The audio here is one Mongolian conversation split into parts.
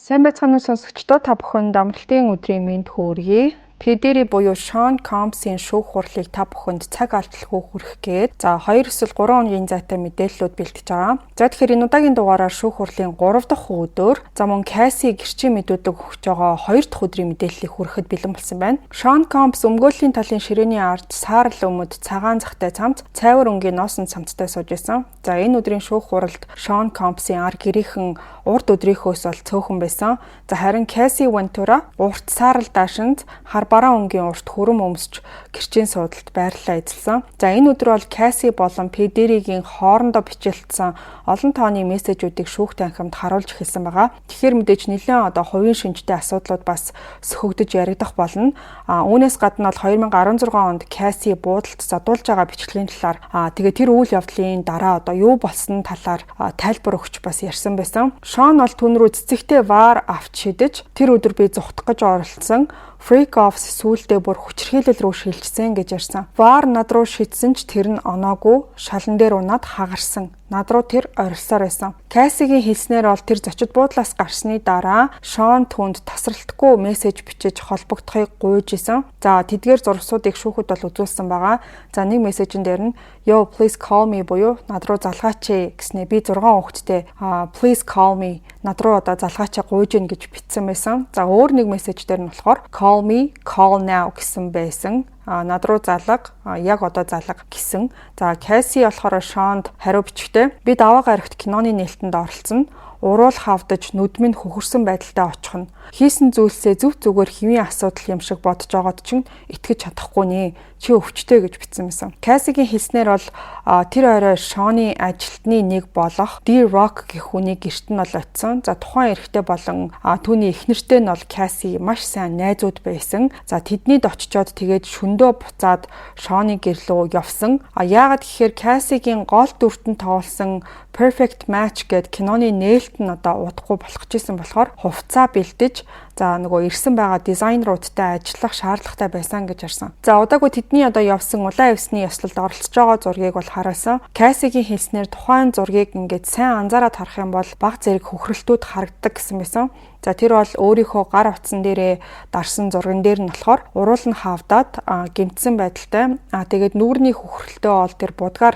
Сайн байцгаана уу сонсогчдоо, та бүхэнд амралтын өдрийн мэнд хүргэе. P.Diddy буюу Sean Combs-ийн шүүх хурлыг та бүхэнд цаг алдалгүй хүргэх гээд 2 эсвэл 3 хоногийн зайтай мэдээллүүд бэлтгэж байгаа. За тэгэхээр энэ удаагийн дугаараар шүүх хурлын 3 дахь өдөр мөн Cassie гэрчийн мэдүүлэг өгч байгаа 2 дахь өдрийн мэдээллийг хүрэхэд бэлэн болсон байна. Sean Combs өмгөөллийн талын ширээний ард саарл өмд цагаан захтай цамц, цайвар өнгийн носон цамцтай сууж байсан. За энэ өдрийн шүүх хуралд Sean Combs-ийн ар гэрийнхэн урд өдрийнхөөс бол цөөхөн байсан. За харин Cassie Ventura урт саарл даашинд бараа өнгийн урт хүрэн өмсч гэрчийн суудалд байрлалаа эзэлсэн. За энэ өдөр бол Cassie болон P.Diddy-гийн хоорондоо бичигдсэн олон тооны мессежүүдийг шүүхтэн анхимд харуулж эхэлсэн байгаа. Тэгэхээр мэдээж нэлээд хувийн шинжтэй асуудлууд бас сөхөгдөж яригдах болно. Үүнээс гадна бол 2016 онд Cassie буудалд задуулж байгаа бичлэгийн талаар тэгээ тэр үйл явдлын дараа юу болсон талаар тайлбар өгч бас ярьсан байсан. Sean бол түн рүү цэцэгтэй VAR авч шидэж тэр өдөр би зүхтах гэж оролцсон. Freak Offs сүүлдээ бүр хүчирхийлэл рүү шилжсэн гэж ярьсан. VAR над руу шидсэн ч тэр нь оноогүй, шалан дээр унаад хагарсан. Над руу тэр орилсоор байсан. Cassie-гийн хэлснээр бол тэр зочид буудлаас гарсны дараа Sean түнд тасралтгүй мессеж бичиж холбогдохыг гуйж исэн. За тэдгээр зургасуудыг шүүхэд бол үзүүлсэн байгаа. За нэг мессежэн дээр нь "Yo, please call me" буюу над руу залгаач гэснээр би 6 хүүхэдтэй "please call me" над руу залгаач гуйж гин гэж бичсэн байсан. За өөр нэг мессеж дээр нь болохоор "call me, call now" гэсэн байсан. Над руу залга, яг одоо залга гэсэн. За Cassie болохоор Sean-д хариу бичгтээ би даваа гарагт киноны нээлтэнд оролцсон. Уруул хавдаж нүдмийн хөхөрсөн байдалтай очихно. Хийсэн зүйлсээ зөв зүгээр хэвийн асуудал юм шиг бодож байгаад чинь итгэж чадахгүй нэ. Чи өвчтэй гэж бичсэн байсан. Cassie-гийн хэлснээр бол тэр орой Sean-ы ажилтны нэг болох D-Rock гэх хүний гэрт нь бол очисон. За тухайн эрэгтэй болон түүний эхнэртэй нь бол Cassie маш сайн найзууд байсан. За тэднийд очичоод тэгээд шөндөө буцаад Sean-ы гэр рүү явсан. Яагаад гэхээр Cassie-гийн гол дүртэн тоглосон Perfect Match гэд киноны нээлт нь удахгүй болох гэсэн болохоор хувцас бэлдэж ирсэн байгаа дизайнеруудтай ажиллах шаардлагатай байсан гэж ярьсан. За удаагүй тэдний явсан улаан эвсний ёслолд оролцож байгаа зургийг бол харуулсан. Cassie-гийн хэлснээр тухайн зургийг ингээд сайн анзаараад харах юм бол баг зэрэг хөхрөлтүүд харагддаг гэсэн байсан. За тэр бол өөрийнхөө гар утсан дээрээ дарсан зурган дээр нь болохоор уруул нь хавдаад гэмтсэн байдалтай. Тэгээд нүүрний хөхрөлтөө бол тэр будгаар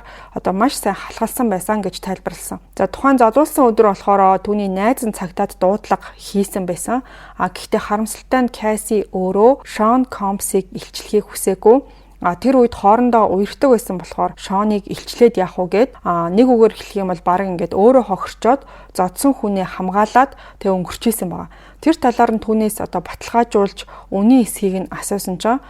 маш сайн халахалсан байсан гэж тайлбарласан. За тухайн задуулсан өдөр болохоор түүний найз нь цагтаад дуудлага хийсэн байсан. Гэхдээ харамсалтай нь Cassie өөрөө Sean Combs-ыг илчлэхийг хүсээгүй. Тэр үед хоорондоо уярдаг байсан болохоор Sean-ыг илчлээд яах вэ гэд нэг үгээр хэлэх юм бол баг ингээд өөрөө хохирчоод зодсон хүнээ хамгаалаад тэг өнгөрчээсэн байгаа. Тэр талаар нь түүнээс баталгаажуулж үнийн эсхийг нь асуусан чинь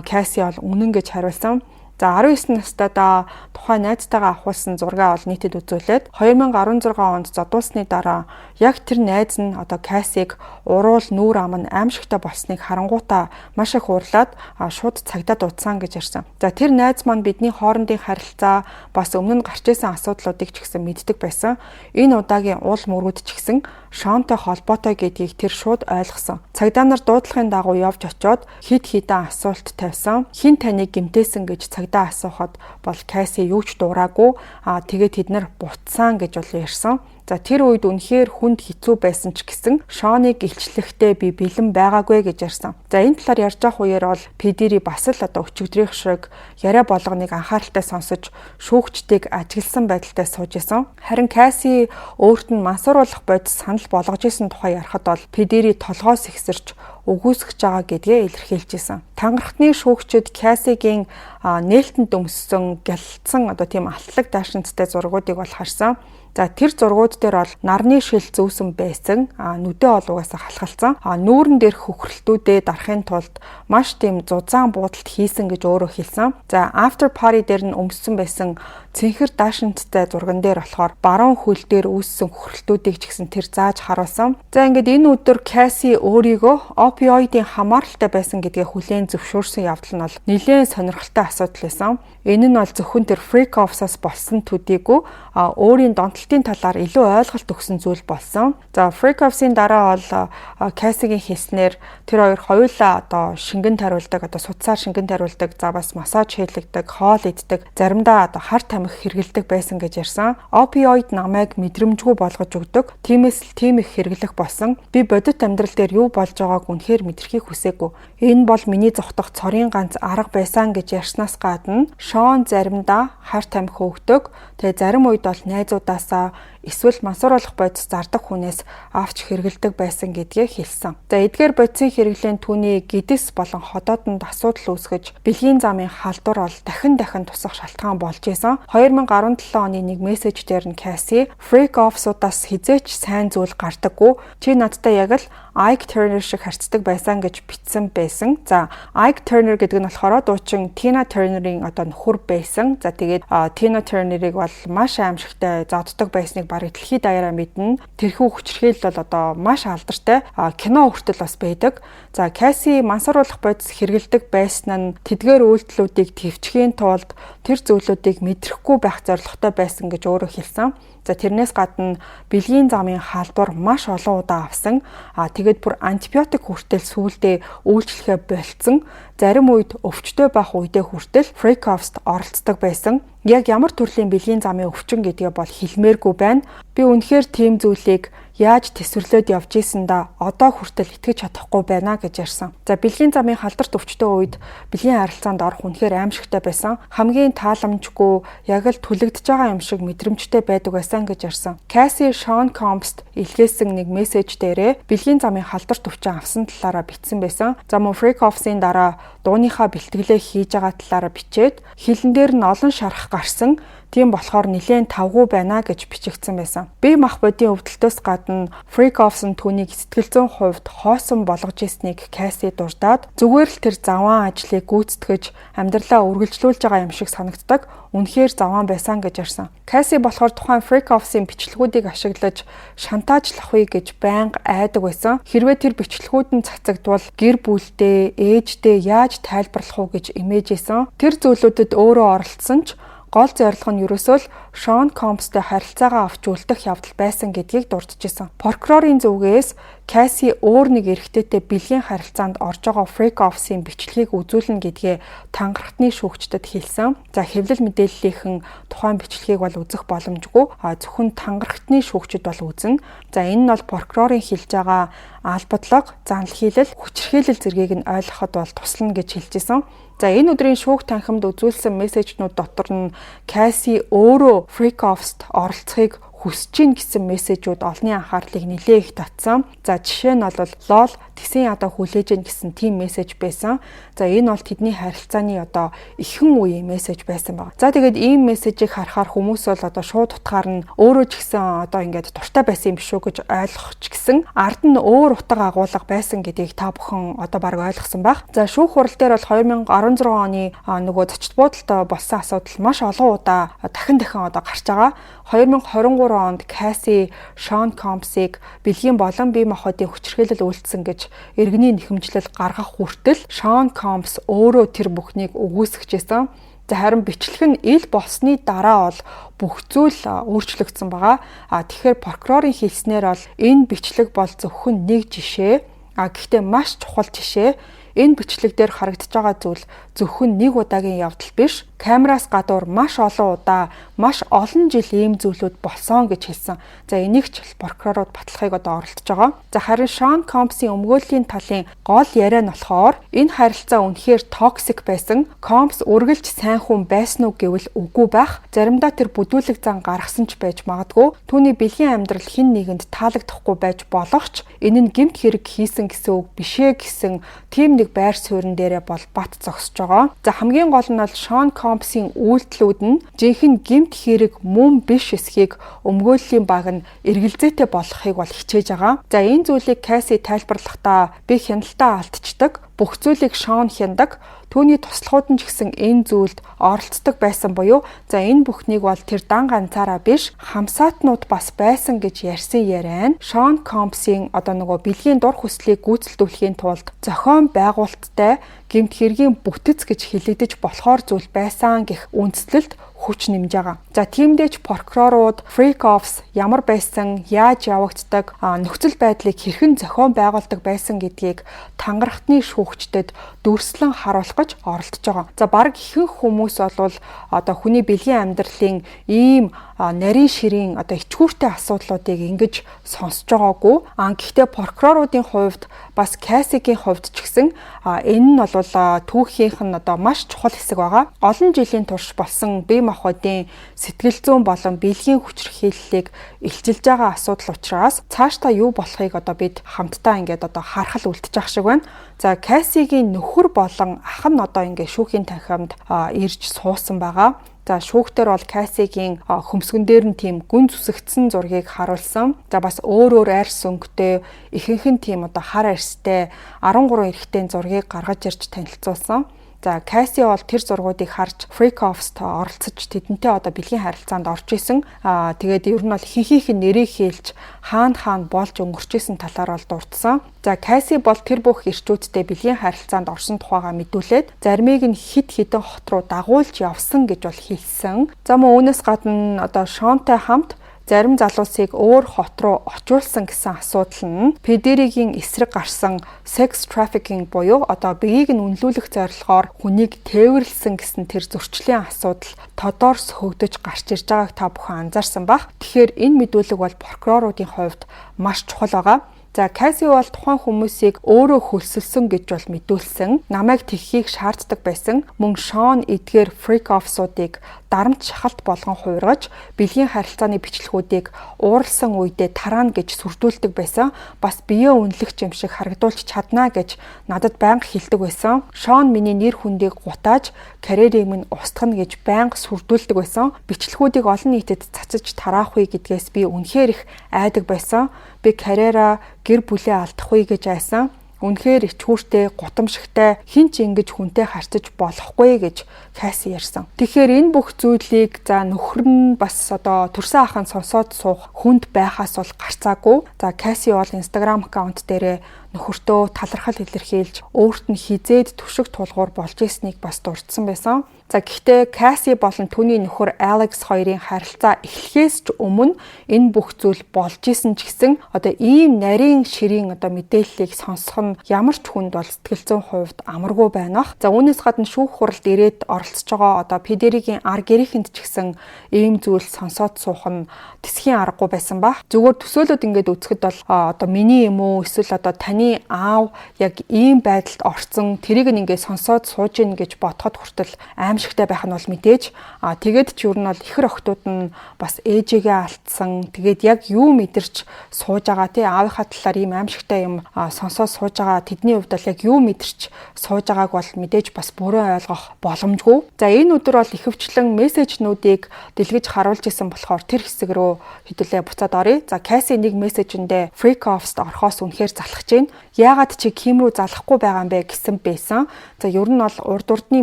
Cassie бол үнэн гэж хариулсан. За 19 настайдаа тухайн найзтайгаа авахулсан зургаа бол нийтэд үзүүлээд 2016 онд задуулсны дараа яг тэр найз нь Cassie-г уруул нүүр ам нь аимшигтай болсныг харангуйтаа маш их уурлаад шууд цагдаа дуудсан гэж ярьсан. За тэр найз маань бидний хоорондын харилцаа бас өмнө нь гарч ирсэн асуудлуудыг ч гэсэн мэддэг байсан. Энэ удаагийн уул мөргүүд ч гэсэн Sean-той холбоотой гэдгийг тэр шууд ойлгосон. Цагдаа нар дуудлагын дагуу явж очиод хид хідэн асуулт тавьсан. Хин таныг гэмтээсэн гэж цагдаа асуухад бол Cassie юу ч дуураагүй. Тэгээд тэд нар буцсан гэж ярьсан. За тэр үед үнэхээр хүнд хэцүү байсан ч гэсэн Sean-ыг илчлэхдээ би бэлэн байгаагүй гэж ярьсан. За энэ талаар ярьж байгаа үеэр бол P.Diddy бас л өчигдрийнх шиг яриа болгоныг анхааралтай сонсож шүүгчдийг ажигласан байдалтай сууж исэн. Харин Cassie өөрт нь мансууруулах бодис санал болгож исэн тухай ярихад бол P.Diddy толгоос ихсэрч өгөөсгөж байгаа гэдгээ илэрхийлж исэн. Тангарахтны шүүгчид Cassie-гийн нээлтэнд өмссөн гялцсан тийм алтлаг даашинцтай зургуудыг бол харсан. За тэр зургууд дээр бол нарны шил зүүсэн байсан. Нүдээ бол угаасаа халахалцсан. Нүүрэн дээрх хөхрөлтүүдээ дарахын тулд маш тийм зузаан буудалд хийсэн гэж өөрөө хэлсэн. За after party дээр нь өмссөн байсан цэнхэр даашинттай зурган дээр болохоор баруун хөл дээр үүссэн хөхрөлтүүдийг ч гэсэн тэр зааж харуулсан. За ингээд энэ өдөр Cassie өөрийгөө опиоидын хамааралтай байсан гэдгээ хүлээн зөвшөөрсөн явдал нь бол нэлээд сонирхолтой асуудал байсан. Энэ нь бол зөвхөн тэр Freak Offs-аас болсон төдийгүй өөрийн донтолтын талаар илүү илүү ойлголт өгсөн зүйл болсон. За Freakoffs-ийн дараа бол Cassie-гийн хэлснээр тэр хоёр хоёулаа одоо шингэн тариулдаг, одоо судсаар шингэн тариулдаг, за бас массаж хийлэгдэг, хоол иддэг, заримдаа одоо хар тамхи хэрэглэдэг байсан гэж ярьсан. Opioid намайг мэдрэмжгүй болгож өгдөг. Тиймээс л тийм их хэрэглэх болсон. Би бодит амьдрал дээр юу болж байгааг үнэхээр мэдрхийг хүсээгүй. Энэ бол миний зогтох цорын ганц арга байсан гэж ярьснаас гадна Шон заримдаа хар тамхи өгдөг. Тэгээ зарим үед бол найзуудаасаа эсвэл мансууруулах бодис зардаг хүнээс авч хэрэгэлдэг байсан гэдгээ хэлсэн. За эдгээр бодисын хэрэглэн түүний гэдэс болон ходоодонд асуудал үүсгэж бэлгийн замын халдвар бол дахин тусах шалтгаан болж исэн. 2017 оны нэг мессежээр нь Cassie Freakoffs-уудаас хизээч сайн зүйл гардаггүй. Чи надтай яг л Ike Turner шиг харцдаг байсан гэж бичсэн байсан. За Ike Turner гэдэг нь болохоор дуучин Tina Turner-ийн одоо нөхөр байсан. За тэгээд Tina Turner-ыг бол маш аимшигтай зоддог байсныг бараг дэлхийд даяараа мэднэ. Тэрхүү хүчирхийлэл бол одоо маш алдартай. Кино хүртэл бас байдаг. За Cassie мансууруулах бодис хэрэгэлдэг байсан нь тэдгээр үйлдэлүүдийг твчхийн тулд тэр зүйлүүдийг мэдрэхгүй байх зорилготой байсан гэж өөрөө хэлсэн. За тэрнээс гадна бэлгийн замын халдвар маш олон удаа авсан. Тэгээд бүр антибиотик хүртэл сүүлдээ үйлчлэхээ болцсон. Зарим үед өвчтөй байх үедээ хүртэл Freakoffs-д оролцдог байсан. Яг ямар төрлийн бэлгийн замын өвчин гэдгээ бол хэлмээргүй байна. Би үнэхээр тийм зүйлийг яаж тэсвэрлээд явж исэн да одоо хүртэл итгэж чадахгүй байна гэж ярьсан. За бэлгийн замын халдварт өвчтөй үед бэлгийн харилцаанд орох үнэхээр аимшигтай байсан. Хамгийн тааламжгүй яг л түлэгдэж байгаа юм шиг мэдрэмжтэй байдаг байсан гэж ярьсан. Cassie Sean Combs-д илгээсэн нэг мессеж дээрээ бэлгийн замын халдварт өвчин авсан талаараа бичсэн байсан. За мөн Freakoffs-ийн дараа дууныхаа бэлтгэлээ хийж байгаа талаараа бичээд хилэн дээр нь олон шарах гарсан. Тийм болохоор нэлээд тавгүй байна гэж бичигдсэн байсан. Бие мах бодийн өвдөлтөөс гадна Freakoffs нь түүнийг сэтгэл зүйн хувьд хоосон болгож ирснийг Cassie дурдаад зүгээр л тэр заван ажлыг гүйцэтгэж амьдралаа үргэлжлүүлж байгаа юм шиг санагддаг. Үнэхээр заван байсан гэж ярьсан. Cassie болохоор тухайн Freakoffs-ийн бичлэгүүдийг ашиглаж шантаажлах үе гэж байнга айдаг байсан. Хэрвээ тэр бичлэгүүд нь цацагдвал гэр бүлдээ, ээждээ яаж тайлбарлах уу гэж имэжсэн. Тэр зүйлүүдэд өөрөө оролцсон ч гол зорилго нь ерөөсөө л Sean Combs-тэй харилцаагаа авч үлдэх явдал байсан гэдгийг дурдчихсан. Прокурорын зүгээс Cassie өөр нэг эрэгтэйтэй бэлгийн харилцаанд орж байгаа Freakoffs-ийн бичлэгийг үзүүлнэ гэдгээ тангарахтны шүүгчдэд хэлсэн. За хэвлэл мэдээллийнхэн тухайн бичлэгийг бол үзэх боломжгүй. Зөвхөн тангарахтны шүүгчд бол үзнэ. За энэ нь бол прокурорын хэлж байгаа албадлага, занл хийлэл, хүчирхийлэл зэргийг нь ойлгоход бол туслана гэж хэлжсэн. За энэ өдрийн шүүх танхимд үзүүлсэн мессежнүүд дотор нь Cassie өөрөө Freakoffs-д оролцохыг хүсэж гин гэсэн мессежүүд олонний анхаарлыг нэлээ их татсан. За жишээ нь бол лол тэсэн ядаа хүлээж гин гэсэн тийм мессеж байсан. За энэ бол тэдний харилцааны одоо ихэнх үеийн мессеж байсан баг. За тэгээд ийм мессежийг харахаар хүмүүс бол одоо шууд утгаар нь өөрөө ч гэсэн одоо ингээд дуртай байсан юм биш үү гэж ойлгох ч гэсэн ард нь өөр утга агуулга байсан гэдгийг та бүхэн одоо баг ойлгосон баг. За шүүх хурал дээр бол 2016 оны нөгөө зочд буудалтай болсон асуудал маш олон удаа дахин одоо гарч байгаа. 2023 онд Cassie Sean Combs-ыг бэлгийн болон бие махбодын хүчирхийлэл үйлдсэн гэж иргэний нэхэмжлэл гаргах хүртэл Sean Combs өөрөө тэр бүхнийг үгүйсгэжсэн. За харин бичлэг нь ил болсны дараа бол бүх зүйл өөрчлөгдсөн байгаа. Тэгэхээр прокурорын хэлснээр бол энэ бичлэг бол зөвхөн нэг жишээ. Гэхдээ маш чухал жишээ. Энэ бичлэг дээр харагдаж байгаа зүйл зөвхөн нэг удаагийн явдал биш. Камераас гадуур маш олон удаа, маш олон жил ийм зүйлүүд болсон гэж хэлсэн. За энийг ч прокурорууд баталхыг одоо оролдож байгаа. За харин Sean Combs-ийн өмгөөллийн талын гол яриа нь болохоор энэ харилцаа үнэхээр токсик байсан. Combs үргэлж сайн хүн байсан уу гэвэл үгүй байх. Заримдаа тэр бүдүүлэг зан гаргасан ч байж магадгүй. Түүний бэлгийн амьдрал хэн нэгэнд таалагдахгүй байж болох ч энэ нь гэмт хэрэг хийсэн гэсэн үг бишээ гэсэн тийм нэг байр суурин дээрээ бол бат зогсож байгаа. За хамгийн гол нь бол Sean Combs-ийн үйлдэлүүд нь жинхэнэ гэмт хэрэг мөн биш эсхийг өмгөөллийн баг нь эргэлзээтэй болгохыг бол хичээж байгаа. За энэ зүйлийг Cassie тайлбарлахдаа би хяналтаа алдчихдаг. Бүх зүйлийг Sean хяндаг. Түүний туслахууд нь ч гэсэн энэ зүйлд оролцдог байсан буюу за энэ бүхнийг бол тэр дан ганцаараа биш хамсаатнууд бас байсан гэж ярьсан яриа нь Sean Combs-ийн одоо нөгөө бэлгийн дур хүслийг гүйцэлдүүлэхийн тулд зохион байгуулалттай гэмт хэргийн бүтэц гэж хэлэгдэж болохоор зүйл байсан гэх үндслэлд хүч нэмж байгаа. За тиймдээч прокурорууд freak offs ямар байсан, яаж явагддаг, нөхцөл байдлыг хэрхэн зохион байгуулдаг байсан гэдгийг тангарахтны шүүгчдэд дүрслэн харуулах гэж оролдож байгаа. За баг ихэнх хүмүүс бол одоо хүний бэлгийн амьдралын ийм нарийн ширийн одоо ичгүүртэй асуудлуудыг ингэж сонсож байгаагүй. Гэхдээ прокуроруудын хувьд бас Кассигийн хувьд ч гэсэн энэ нь бол түүхийнх нь одоо маш чухал хэсэг байгаа. Олон жилийн турш болсон бие махбодын сэтгэл зүйн болон бэлгийн хүчирхийллийг илчилж байгаа асуудал учраас цаашдаа юу болохыг одоо бид хамтдаа ингээд одоо харахад үлдчих ах шиг байна. За Кассигийн нөхөр болон ах нь одоо ингээд шүүхийн танхимд ирж суусан байгаа. За шүүхтэр бол Кассигийн хөмсгөн дээр нь тийм гүн зүсэгдсэн зургийг харуулсан. За бас өөр арьс өнгөтэй ихэнх нь тийм одоо хар арьстай 13 эрэгтэй зургийг гаргаж ирж танилцуулсан. За Касси бол тэр зургуудыг харж freak offs-т оролцож тэдэнтэй одоо бэлгийн харилцаанд орж исэн. Тэгээд ер нь бол ихэнхийнх нь нэрийг хэлж хаана болж өнгөрч исэн талаар бол дурдсан. За Касси бол тэр бүх ирчүүдтэй бэлгийн харилцаанд орсон тухайга мэдүүлээд заримыг нь хид хідэн хот руу дагуулж явсан гэж бол хэлсэн. За мөн үүнээс гадна одоо Шонтой хамт зарим залуусыг өөр хот руу очуулсан гэсэн асуудал нь Педеригийн эсрэг гарсан sex trafficking буюу одоо биеийг нь үнэлүүлэх зорилгоор хүнийг тээвэрлсэн гэсэн тэр зөрчлийн асуудал тодорс хөгдөж гарч ирж байгааг та бүхэн анзаарсан бах. Тэгэхээр энэ мэдүүлэг бол прокуроруудын хувьд маш чухал байгаа. За Касси бол тухайн хүмүүсийг өөрөө хөлсөлсөн гэж бол мэдүүлсэн. Намайг тэххийг шаарддаг байсан. Мөн Шон эдгээр freak offs-уудыг дарамт шахалт болгон хуургаж бэлгийн харилцааны бичлэгүүдийг ууралсан үедээ тараана гэж сүрдүүлдэг байсан. Бас биеэ үнэлэх юм шиг харагдуулж чадна гэж надад байнга хэлдэг байсан. Шон миний нэр хүндийг гутааж карьерийг минь устгана гэж байнга сүрдүүлдэг байсан. Бичлэгүүдийг олон нийтэд цацаж тараахгүй гэдгээс би үнэхээр их айдаг байсан. Би карьераа гэр бүлээ алдахгүй гэж айсан. Үнэхээр ичгүүртэй, гутамшигтай хин ч ингэж хүнтэй харьцаж болохгүй гэж Касси ярьсан. Тэгэхээр энэ бүх зүйлийг за нөхөр нь бас одоо төрсөн ахын сонсоод суух хүнд байхаас бол гарцаагүй. За Касси бол Instagram аккаунт дээрээ нөхөртөө талархал илэрхийлж өөрт нь хизээд түшиг тулгуур болж ирснийг бас дурдсан байсан. За гэхдээ Касси болон түүний нөхөр Алекс хоёрын харилцаа эхлэхээс ч өмнө энэ бүх зүйл болж исэн ч гэсэн одоо ийм нарийн ширийн одоо мэдээллийг сонсох нь ямар ч хүнд бол сэтгэл зүйн хувьд амаргүй байнах. За үүнээс гадна шүүх хуралд ирээд оролцож байгаа одоо Педеригийн ар гэрийнхэнд ч гэсэн ийм зүйл сонсоод суух нь тэсхийн аргагүй байсан баг. Зүгээр төсөөлөд ингээд үзэхэд бол одоо миний юм уу эсвэл одоо таны аав яг ийм байдалд орсон тэрийг ингээд сонсоод сууж ийн гэж бодоход хүртэл аимшигтай байх нь бол мэдээж. Тэгээд ч юу нь бол ихэр охтууд нь бас ээжигээ алдсан. Тэгээд яг юу мэдэрч сууж байгаа тий аавынхаа талаар ийм аимшигтай юм сонсоод сууж байгаа тэдний хувьд бол яг юу мэдэрч сууж байгааг бол мэдээж бас бүрэн ойлгох боломжгүй. За энэ өдөр бол ихэвчлэн мессежнүүдийг дэлгэж харуулж исэн болохоор тэр хэсэг рүү хэдүүлээ буцаад оръё. За Касси нэг мессежэндээ freak offs-т орохоос үнэхээр залхаж байна. Яагаад чи Ким рүү залахгүй байгаа юм бэ гэсэн байсан. За ер нь бол урд урдны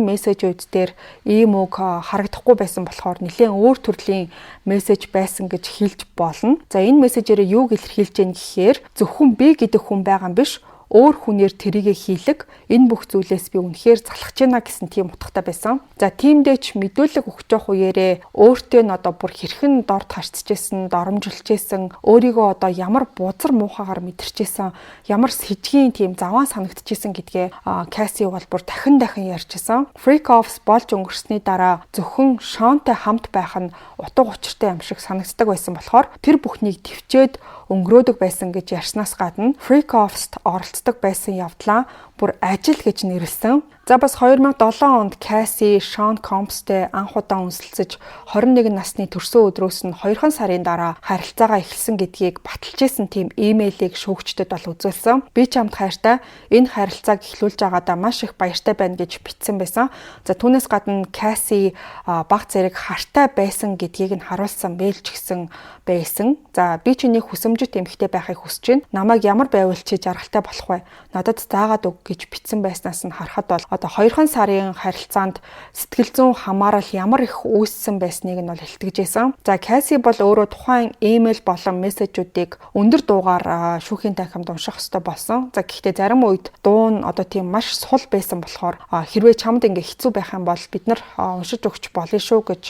мессежүүд дээр ийм үг харагдахгүй байсан болохоор нэлээд өөр төрлийн мессеж байсан гэж хэлж болно. За энэ мессежээр юу илэрхийлж байна гэхээр зөвхөн би гэдэг хүн байгаа юм биш. Өөр хүнээр тэрийгэ хийлэг энэ бүх зүйлээс би үнэхээр залхаж байна гэсэн тийм утгатай байсан. За тиймдээ ч мэдүүлэг өгч явах үеэрээ өөртөө нь одоо бүр хэрхэн дорд харцчихсэн, доромжилжсэн, өөрийгөө одоо ямар бузар муухагаар мэдэрчээсэн, ямар сэжгийн тийм заваа санагдчихсэн гэдгээ Касси бол бүр дахин ярьжсэн. Freak offs болж өнгөрсний дараа зөвхөн Шонтой хамт байх нь утга учиртай юм шиг санагддаг байсан болохоор тэр бүхнийг төвчээд өнгөрөөдөг байсан гэж ярьснаас гадна freak offs-т оролцдог байсан явдлаа бүр ажил гэж нэрлсэн. За бас 2007 онд Касси Шон Компстэй анх удаа үнсэлцэж 21 насны төрсөн өдрөөс нь 2 сарын дараа харилцаагаа эхэлсэн гэдгийг баталжсэн тийм имэйлийг шүүгчдэд бол үзүүлсэн. Би ч хамт хайртай энэ харилцааг эхлүүлж байгаадаа маш их баяртай байна гэж бичсэн байсан. За түүнээс гадна Касси баг зэрэг хартай байсан гэдгийг нь харуулсан мэйл ч гэсэн байсан. За би чиний хүсэмжит эмэгтэй байхыг хүсэж байна. Намайг ямар байвал чи жаргалтай болох вэ? Надад заагаад өг гэж бичсэн байснаас нь харахад бол одоо 2 сарын харилцаанд сэтгэл зүйн хамаарал ямар их үүссэн байсныг нь бол илтгэжсэн. За Cassie бол өөрөө тухайн имэйл болон мессежүүдийг өндөр дуугаар шүүхийн танхимд унших ёстой болсон. За гэхдээ зарим үед дуу нь одоо тийм маш сул байсан болохоор хэрвээ чамд ингээ хэцүү байх юм бол бид нар уншиж өгч болно шүү гэж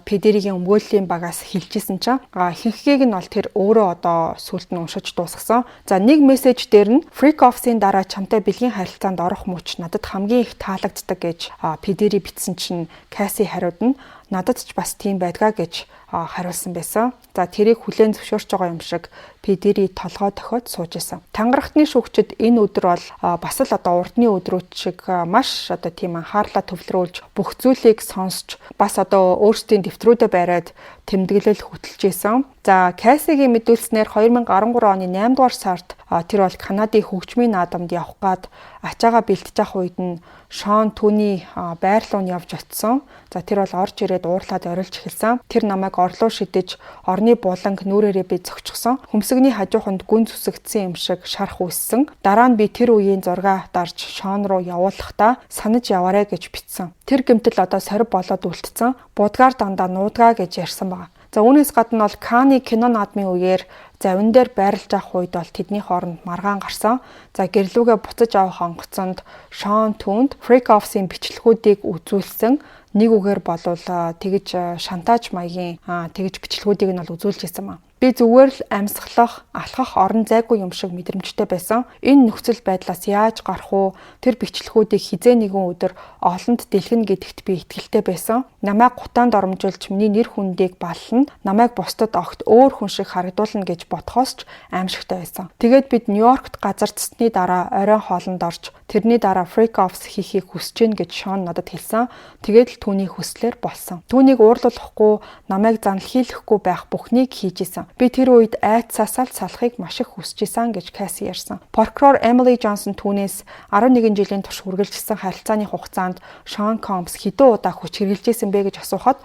P-Diddy-гийн өмгөөллийн багаас хэлжсэн чинь ихэнхийг нь бол тэр өөрөө одоо сүлд нь уншиж дуусгасан. За нэг мессеж дээр нь Freak Off-ийн дараа чамтай бэлгийн харилцаанд орох мууч надад хамгийн их таалагддаг гэж P-Diddy бичсэн чинь Cassie хариуд нь надад ч бас тийм байдгаа гэж хариулсан байсан. За тэрийг хүлээн зөвшөөрч байгаа юм шиг P-Diddy толгой дохиод сууж исэн. Тангарахтны шүүгчид энэ өдөр бол бас л одоо урдны өдрүүд шиг маш одоо тийм анхаарлаа төвлөрүүлж бүх зүйлийг сонсч бас одоо өөрсдийн дэвтрүүдэд бариад тэмдэглэл хөтэлж исэн. За Cassie-гийн мэдүүлснээр 2013 оны 8 дугаар сард тэр бол Канадын хөгжмийн наадамд явах гад ачаагаа бэлтэж авах үед нь Шон түүний байр руу нь явж очсон. За тэр бол орж ирээд уурлаад орилж эхэлсэн. Тэр намайг орлоо шидэж орны буланг нүрээрээ би зөгчихсөн. Хөмсгний хажууханд гүн зүсэгдсэн юм шиг шарах үүссэн. Дараа нь би тэр үеийн зургаа дарж Шон руу явуулахдаа санаж яваарэ гэж бичсэн. Тэр гэмтэл одоо сорив болоод үлдсэн. Будгаар дандаа нуудгаа гэж ярьсан байна. За үүнээс гадна бол Cannes кино наадмын үеэр завин дээр байрлаж авах үед бол тэдний хооронд маргаан гарсан. За гэрлүүгээ буцаж авах онгоцонд Шон түүнд Freak Off-ийн бичлэгүүдийг үзүүлсэн. Нэг үгээр болвол тэгж шантаж маягийн тэгж бичлэгүүдийг нь бол үзүүлж ирсэн байна. Би зүгээр л амьсгалах, алхах орон зайгүй юм шиг мэдрэмжтэй байсан. Энэ нөхцөл байдлаас яаж гарах уу? Тэр бичлэгүүдийг хизээ нэгэн өдөр олонд дэлгэнэ гэдэгт би итгэлтэй байсан. Намайг гутаанд оромжилж миний нэр хүндийг баллна. Намайг бусдад огт өөр хүн шиг харагдуулна гэж ботхоос ч аимшигтай байсан. Тэгээд бид Нью-Йоркт газардсны дараа оройн хоолнд орж тэрний дараа Freak Off хийхийг хүсэж гин гэж Шон надад хэлсэн. Тэгээд л түүний хүслээр болсон. Түүнийг уурлуулахгүй, намайг заналхийлэхгүй байх бүхнийг хийж исэн. Би тэр үед айцсаасаа салахыг маш их хүсэж исэн гэж Cassie ярьсан. Прокурор Emily Johnson түүнээс 11 жилийн турш үргэлжилсэн харилцааны хугацаанд Sean Combs хэдэн удаа хүч хэрэгжилжсэн бэ гэж асуухад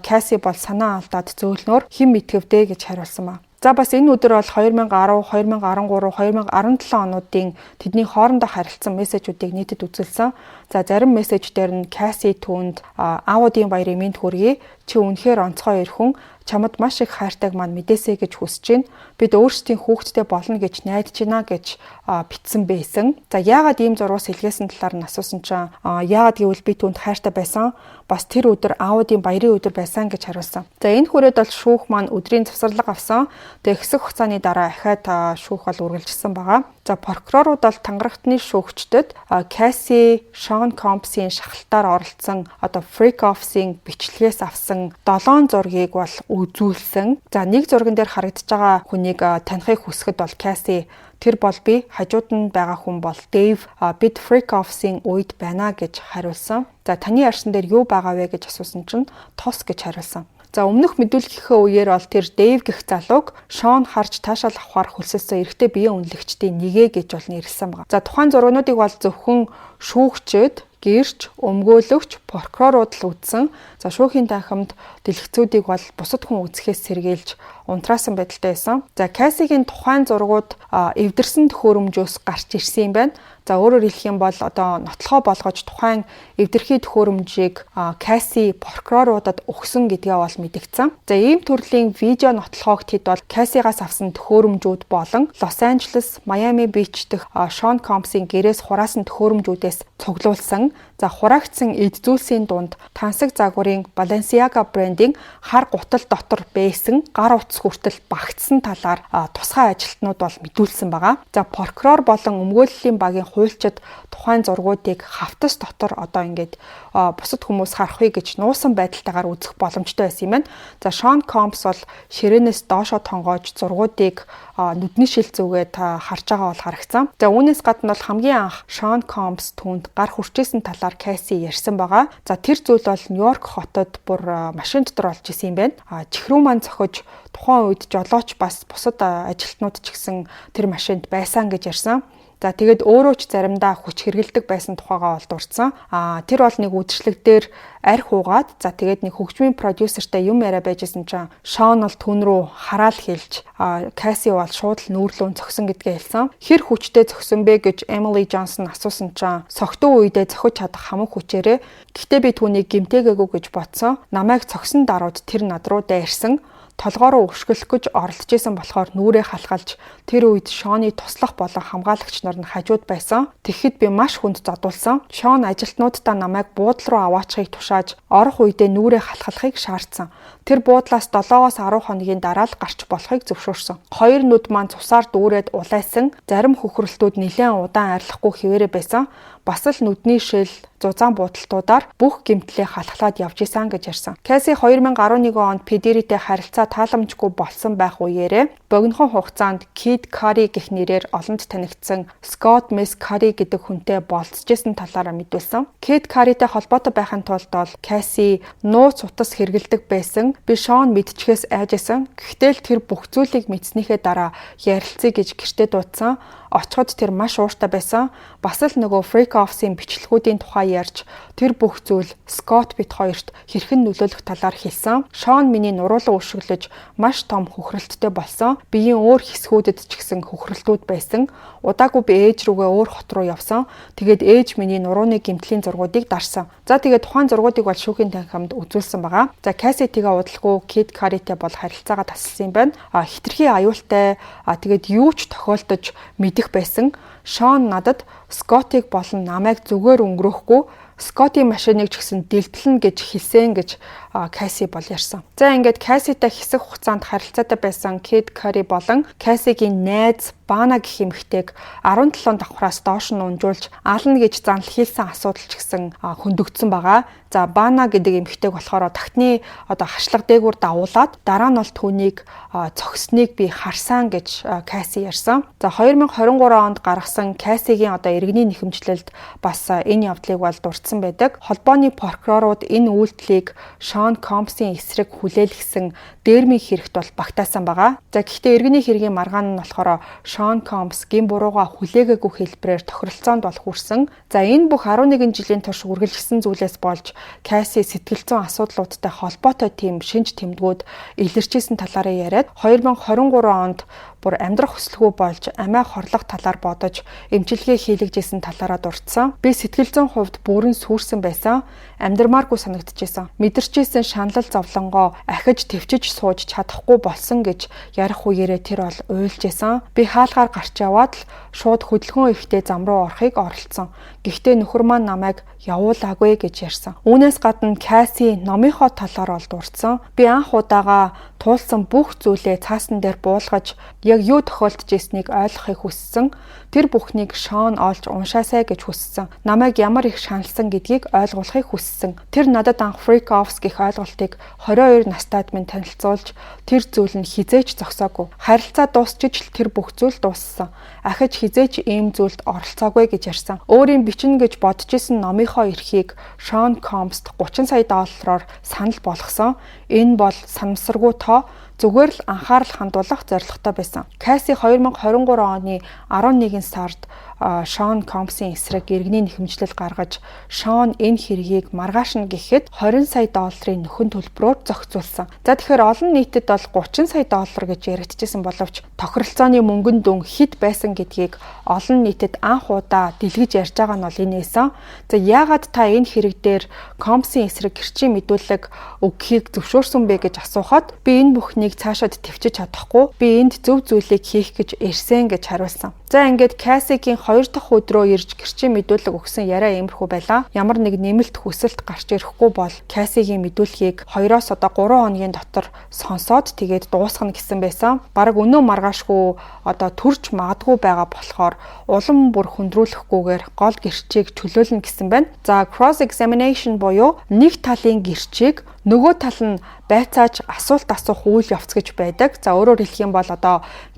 Cassie бол санаа алдаад зөөлнөөр хэн мэдгэвдэ гэж хариулсан ба. За бас энэ өдөр бол 2010, 2013, 2017 онуудын тэдний хоорондоо харилцсан мессежүүдийг нийтэд үзүүлсэн. За зарим мессеждэр нь Cassie түүнд аудио баярын мэнд хүргэе. Чи үнэхээр онцгой эр хүн. Чамд маш их хайртайг маань мэдээсэй гэж хүсэж байна. Бид өөрсдийн хүүхэдтэй болно гэж найдаж байна гэж бичсэн байсан. За яагаад ийм зургаас илгээсэн талаар нь асуусан чинь яагаад гэвэл би түүнд хайртай байсан. Бас тэр өдөр аудио баярын өдөр байсан гэж хариулсан. За энэ хүрээд бол шүүх маань өдрийн завсарлага авсан. Тэгээ хэсэг хугацааны дараа ахаад шүүх бол үргэлжилсэн байгаа. За прокурорууд бол тангарахтны шүүгчдэд Cassie, Sean Combs-ийн шахалтаар оролцсон одоо Freak Off-ийн бичлэгээс авсан 7 зургийг бол үзүүлсэн. За нэг зурган дээр харагдаж байгаа хүнийг танихыг хүсэхэд бол Cassie тэр бол би, хажууд нь байгаа хүн бол Dave, бид Freak Off-ийн үед байна гэж хариулсан. За таны арсан дээр юу байгаа вэ гэж асуусан чинь тос гэж хариулсан. За өмнөх мэдүүлгийнхээ үеэр бол тэр Dave гэх залууг Sean харж таашаал авахар хөлсөлсөн эрэгтэй биеийн үнэлэгчдийн нэгэ гэж бол нэрлсэн байна. За тухайн зургуудыг бол зөвхөн шүүгчид, гэрч, өмгөөлөгч, прокурорууд л үзсэн. За шүүхийн танхимд дэлгэцүүдийг бол бусад хүн үзэхээс сэргийлж унтраасан байдалтай байсан. За Cassie-гийн тухайн зургууд эвдэрсэн төхөөрөмжөөс гарч ирсэн юм байна. За өөрөөр хэлэх юм бол одоо нотлохоо болгож тухайн эвдэрхий төхөөрөмжийг Cassie прокуроруудад өгсөн гэдгээ бол мэдгдсэн. За ийм төрлийн видео нотлохоог тэд бол Cassie-гаас авсан төхөөрөмжүүд болон Лос Анжелес, Майами Бич дэх Sean Combs-ийн гэрээс хураасан төхөөрөмжүүдээс цуглуулсан. За хураагдсан эд зүйлсийн дунд тансаг загварын Balenciaga брендийн хар гутал дотор байсан гар утас хүртэл багтсан талаар тусгай ажилтнууд бол мэдүүлсэн байгаа. За прокурор болон өмгөөллийн багийн хуульчид тухайн зургуудыг хавтас дотор одоо ингээд бусад хүмүүс харахыг гэж нуусан байдалтайгаар үзэх боломжтой байсан юм байна. За Sean Combs бол ширээнээс доошоо тонгоож зургуудыг нүдний шил зүгээд харж байгаа бол харагцсан. За үүнээс гадна бол хамгийн анх Sean Combs түүнд гар хүрчээсэн талаар Cassie ярьсан байгаа. За тэр зүйл бол Нью-Йорк хотод бүр машин дотор олж исэн юм байна. Чихрүү маань зохиж тухайн үед жолооч бас бусад ажилтнууд ч гэсэн тэр машинд байсан гэж ярьсан. За тэгээд өөрөө ч заримдаа хүч хэргэлдэг байсан тухайгаа бол дурдсан. Тэр бол нэг үдшилэг дээр арх уугаад за тэгээд нэг хөгжмийн продюсертэй юм яриа байжсэн чинь Шон бол түн рүү хараал хэлж Касси бол шууд л нүүрлүүн зогсон гэдгээ хэлсэн. Хэр хүчтэй зогсон бэ гэж Эмили Джонсон асуусан чинь согтуу үедээ зохиж чадах хамаг хүчээрээ. Гэхдээ би түүнийг гэмтээгээгүй гэж бодсон. Намайг цогсон даруйд тэр над руу дайрсан. Толгоороо өвшгөлөх гэж оролдож исэн болохоор нүрээ халахалж тэр үед Шоны туслах болон хамгаалагч нар нь хажууд байсан. Тэгэхэд би маш хүнд зодуулсан. Шон ажилтнуудаа намайг буудлын руу аваачхыг тушааж орох үедээ нүрээ халахлахыг шаардсан. Тэр буудлаас 7-10 хоногийн дараа л гарч болохыг зөвшөөрсөн. Хоёр нүд маань цусаар дүүрээд улайсан. Зарим хөхрөлтүүд нэлээд удаан арилахгүй хിവэрэ байсан. Бас л нүдний шил, зузаан буудалтуудаар бүх гэмтлээ халахлаад явж исэн гэж ярьсан. Касси 2011 онд P-Diddy-тэй харилцаа тааламжгүй болсон байх үеэрээ богинохон хугацаанд Kid Cudi гэх нэрээр олонд танигдсан Scott Miss Cudi гэдэг хүнтэй болцожсэн талаараа мэдүүлсэн. Kid Cudi-тэй холбоотой байхын тулд бол Касси нууц утас хэргэлдэг байсан. Би Шон мэдчихээс айжсэн. Гэхдээ л тэр бүх зүйлийг мэдснийхээ дараа ярилцъя гэж гэртээ дуудсан. Очиход тэр маш ууртай байсан. Бас л нөгөө Freak Offs-ийн бичлэгүүдийн тухай ярьж тэр бүх зүйл Scott бит хоёрт хэрхэн нөлөөлөх талаар хэлсэн. Шон миний нуруулан өшөглөж маш том хөхрөлттэй болсон. Биеийн өөр хэсгүүдэд ч гэсэн хөхрөлтүүд байсан. Удаагүй би ээж рүүгээ өөр хот руу явсан. Тэгээд ээж миний нурууны гэмтлийн зургуудыг дарсан. За тэгээд тухайн зургуудыг бол шүүхийн танхимд үзүүлсэн байгаа. За Касси тэгээ удалгүй Kid Cudi-тэй бол харилцаагаа тасалсан юм байна. Хитрхи аюултай тэгээд юу ч тохиолдож мэдэх байсан. Шон надад Scott-ыг болон намайг зүгээр өнгөрөөхгүй Scott-ийн машиныг ч гэсэн дэлтэлнэ гэж хэлсэн гэж Касси бол ярьсан. За ингээд Касситай хэсэг хугацаанд харилцаатай байсан Kid Cudi болон Кассигийн найз Бана гэх эмэгтэйг 17 давхраас доош нь унжуулж ална гэж занл хийсэн асуудал ч гэсэн хөндөгдсөн байгаа. За Бана гэдэг эмэгтэйг болохоор тагтны хашлага дээгүүр давуулаад дараа нь бол түүнийг цогсныг би харсан гэж Касси ярьсан. За 2023 онд гаргасан Кассигийн иргэний нэхэмжлэлд бас энэ явдлыг бол дурдсан байдаг. Холбооны прокурорууд энэ үйлдэлийг Шон Компсын эсрэг хүлээлгэсэн дээрмийн хэрэгт бол багтаасан байгаа. За гэхдээ иргэний хэргийн маргаан нь болохоор Шон Компс гин бурууга хүлээгээгүй хэлбэрээр тохиролцоонд бол хүрсэн. За энэ бүх 11 жилийн турш үргэлжилсэн зүйлээс болж Касси сэтгэл зүйн асуудлуудтай холбоотой тийм шинж тэмдгүүд илэрчээсэн талаараа яриад 2023 онд бүр амьдрах хүсэлгүй болж амиа хорлох талаар бодож эмчилгээ хийлгэжсэн талаараа дурдсан. Би сэтгэл зүйн хувьд бүрэн сүрсэн байсан. Амьдрмааргүй санагдчихсэн. Мэдэрчээсэн шаналл зовлонгоо ахиж төвчж сууж чадахгүй болсон гэж ярих үеэрээ тэр бол уйлжсэн. Би хаалгаар гарч яваад л шууд хөдөлгөөн ихтэй зам руу орохыг оролцсон. Гэхдээ нөхөр маань намайг явуулаагүй гэж ярьсан. Үүнээс гадна Касси номынхоо талаар бол дурдсан. Би анх удаага туулсан бүх зүйлээ цаасан дээр буулгаж яг юу тохиолдож ирснийг ойлгохыг хүссэн. Тэр бүхнийг Шон олж уншаасай гэж хүссэн. Намайг ямар их шаналсан гэдгийг ойлгуулахыг хүссэн. Тэр надад анх Freak Offs гэх ойлголтыг 22 настайд минь танилцуулж тэр зүйл нь хизээч зогсоогүй. Харилцаа дуусчиж л тэр бүх зүйл дууссан. Ахиж хизээч ийм зүйлд оролцоогүй гэж ярьсан. Өөрийн бичнэ гэж бодож исэн номынхоо эрхийг Шон Компст 30 сая доллараар санал болгосон. Энэ бол санамсаргүй тоо. Зүгээр л анхаарал хандуулах зорилготой байсан. Касси 2023 оны 11 сард Шон Компсын эсрэг иргэний нэхэмжлэл гаргаж Шон энэ хэргийг маргаашна гэхэд 20 сая долларын нөхөн төлбөрөөр зохицуулсан. За тэгэхээр олон нийтэд бол 30 сая доллар гэж яригдчихсэн боловч тохиролцооны мөнгөн дүн хэд байсан гэдгийг олон нийтэд анх удаа дэлгэж ярьж байгаа нь бол энэсэн. За яагаад та энэ хэрэг дээр Компсын эсрэг гэрчийн мэдүүлэг өгөхийг зөвшөөрсөн бэ гэж асуухад би энэ бүхнийг цаашаад төвчж чадахгүй. Би энд зөв зүйлийг хийх гэж ирсэн гэж хариулсан. За ингээд Кассигийн 2 дахь өдрөө ирж гэрчийн мэдүүлэг өгсөн яриа иймэрхүү байлаа. Ямар нэг нэмэлт хүсэлт гарч ирэхгүй бол Кассигийн мэдүүлгийг 2-оос 3 хоногийн дотор сонсоод тэгээд дуусгана гэсэн байсан. Бараг өнөө маргаашгүй төрж магадгүй байгаа болохоор улам бүр хөндрүүлэхгүйгээр гол гэрчийг чөлөөлнө гэсэн байна. За cross examination буюу нэг талын гэрчийг нөгөө тал нь байцааж асуулт асуух үйл явц гэж байдаг. За өөрөөр хэлэх юм бол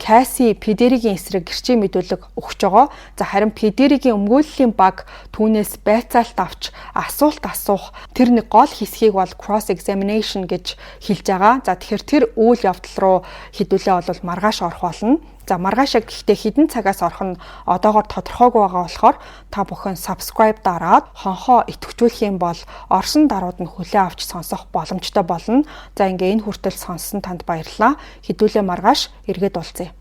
Касси P-Diddy-гийн эсрэг гэрчийн мэдүүлэг мэдүүлэг өгч байгаа. За харин PD-ийн өмгөөллийн баг түүнээс байцаалт авч асуулт асуух тэр нэг гол хэсгийг бол cross examination гэж хэлж байгаа. За тэгэхээр тэр үйл явдал руу хэдүүлээ бол маргааш орох болно. За маргаашаа гэхдээ хідэн цагаас орох нь одоогоор тодорхойгүй байгаа болохоор та бүхэн subscribe дараад хонхоо идэвхжүүлэх юм бол орсон дарууд нь хүлээн авч сонсох боломжтой болно. За ингээ энэ хүртэл сонссон танд баярлалаа. Хэдүүлээ маргааш эргээд уулзъя.